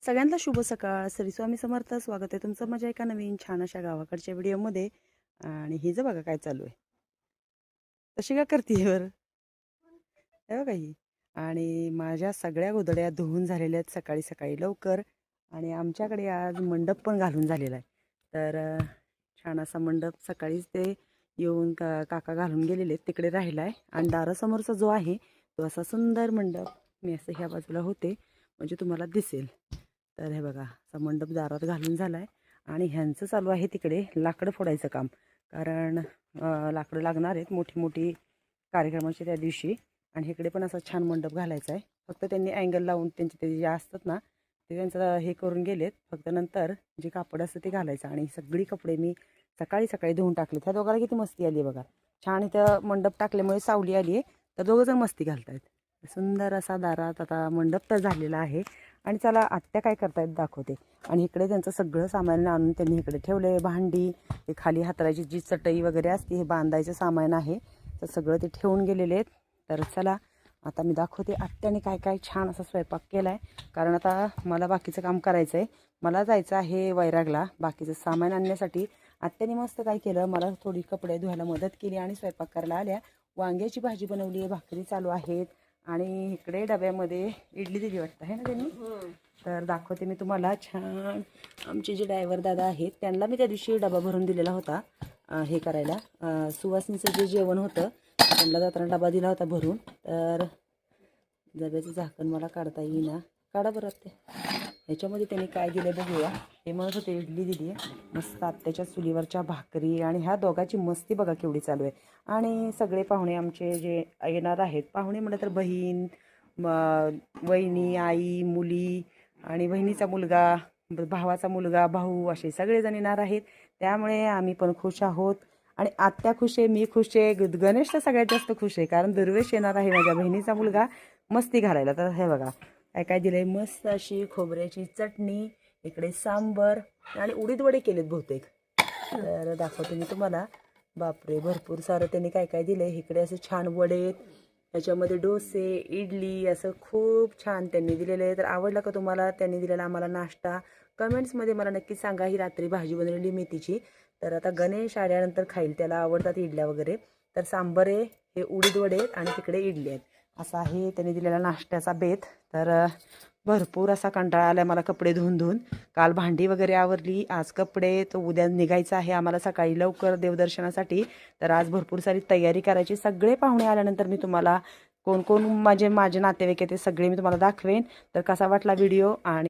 सगळ्यांना शुभ सकाळ. श्री स्वामी समर्थ. स्वागत आहे तुमचं माझ्या एका नवीन छान अशा गावाकडच्या व्हिडिओमध्ये. आणि हिचं बघा काय चालू आहे. तशी का करते बरं, हे बघा ही. आणि माझ्या सगळ्या गोधड्या धुवून झालेल्या आहेत सकाळी सकाळी लवकर. आणि आमच्याकडे आज मंडप पण घालून झालेला आहे. तर छान असा मंडप सकाळीच ते येऊन काका घालून गेलेले तिकडे राहिला आहे. आणि दारासमोरचा जो आहे तो असा सुंदर मंडप, मी असं ह्या बाजूला होते म्हणजे तुम्हाला दिसेल. तर हे बघा असा मंडप दारात घालून झाला आहे. आणि ह्यांचं चालू आहे तिकडे लाकडं फोडायचं काम. कारण लाकडं लागणार आहेत मोठी मोठी कार्यक्रमाची त्या दिवशी. आणि इकडे पण असा छान मंडप घालायचा आहे. फक्त त्यांनी अँगल लावून त्यांचे ते जे असतात ना ते त्यांचं हे करून गेलेत. फक्त नंतर जे कापड असतं ते घालायचं. आणि सगळी कपडे मी सकाळी सकाळी धुवून टाकले. त्या दोघांना किती मस्ती आली आहे बघा. छान इथं मंडप टाकल्यामुळे सावली आली आहे. तर दोघंजण मस्ती घालतायत. सुंदर असा दारात आता मंडप तर झालेला आहे. आणि चला आत्या काय करतायत दाखवते. आणि इकडे त्यांचं सगळं सामान आणून त्यांनी इकडे ठेवलं आहे. भांडी, हे खाली हातराची जी चटई वगैरे असते हे बांधायचं सामान आहे. तर सगळं ते ठेवून गेलेले आहेत. तर चला आता मी दाखवते आत्याने काय काय छान असा स्वयंपाक केला आहे. कारण आता मला बाकीचं काम करायचं आहे. मला जायचं आहे वैरागला बाकीचं सामान आणण्यासाठी. आत्याने मस्त काय केलं, मला थोडी कपडे धुवायला मदत केली आणि स्वयंपाक करायला आल्या. वांग्याची भाजी बनवली आहे, भाकरी चालू आहेत. आणि इकडे डब्यामध्ये इडली दिली वाटतं आहे ना त्यांनी. तर दाखवते मी तुम्हाला छान. आमचे जे ड्रायव्हर दादा आहेत त्यांना मी त्या दिवशी डबा भरून दिलेला होता हे करायला. सुवासिनीचं जे जेवण होतं त्यांना जाताना डबा दिला होता भरून. तर डब्याचं झाकण मला काढता येईना. काढा बरं ते. ह्याच्यामध्ये त्यांनी काय दिलं बघूया. हे म्हणत होते इडली दिली आहे मस्त आत्याच्या चुलीवरच्या भाकरी. आणि ह्या दोघांची मस्ती बघा केवढी चालू आहे. आणि सगळे पाहुणे आमचे जे येणार आहेत, पाहुणे म्हटलं तर बहीण, वहिनी, आई, मुली आणि बहिणीचा मुलगा, भावाचा मुलगा, भाऊ असे सगळेजण येणार आहेत. त्यामुळे आम्ही पण खुश आहोत. आणि आत्या खुश आहे, मी खुश आहे, गणेश तर सगळ्यात जास्त खुश आहे. कारण दरवेळेस येणार आहे माझ्या बहिणीचा मुलगा मस्ती घालायला. तर हे बघा काय काय दिलंय. मस्त अशी खोबऱ्याची चटणी, इकडे सांबर आणि उडीद वडे केलेत बहुतेक. तर दाखवते मी तुम्हाला. बापरे भरपूर सारं त्यांनी काय काय दिलंय. इकडे असे छान वडे, त्याच्यामध्ये डोसे, इडली असं खूप छान त्यांनी दिलेलं आहे. तर आवडलं का तुम्हाला त्यांनी दिलेला आम्हाला नाश्ता? कमेंट्समध्ये मला नक्की सांगा. ही रात्री भाजी बनवलेली मेथीची. तर आता गणेश आल्यानंतर खाईल, त्याला आवडतात इडल्या वगैरे. तर सांबर आहे, हे उडीद वडे आहेत आणि तिकडे इडली आहेत. असा आहे त्यांनी दिलेला नाश्त्याचा बेत. तर भरपूर असा कंटाळा आला मला कपडे धुवून धुवून. काल भांडी वगैरे आवरली, आज कपडे. तर उद्या निघायचं आहे आम्हाला सकाळी लवकर देवदर्शनासाठी. तर आज भरपूर सारी तयारी करायची. सगळे पाहुणे आल्यानंतर मी तुम्हाला कोण कोण माझे नातेवाईक आहे ते सगळे मी तुम्हाला दाखवेन. तर कसा वाटला व्हिडिओ आणि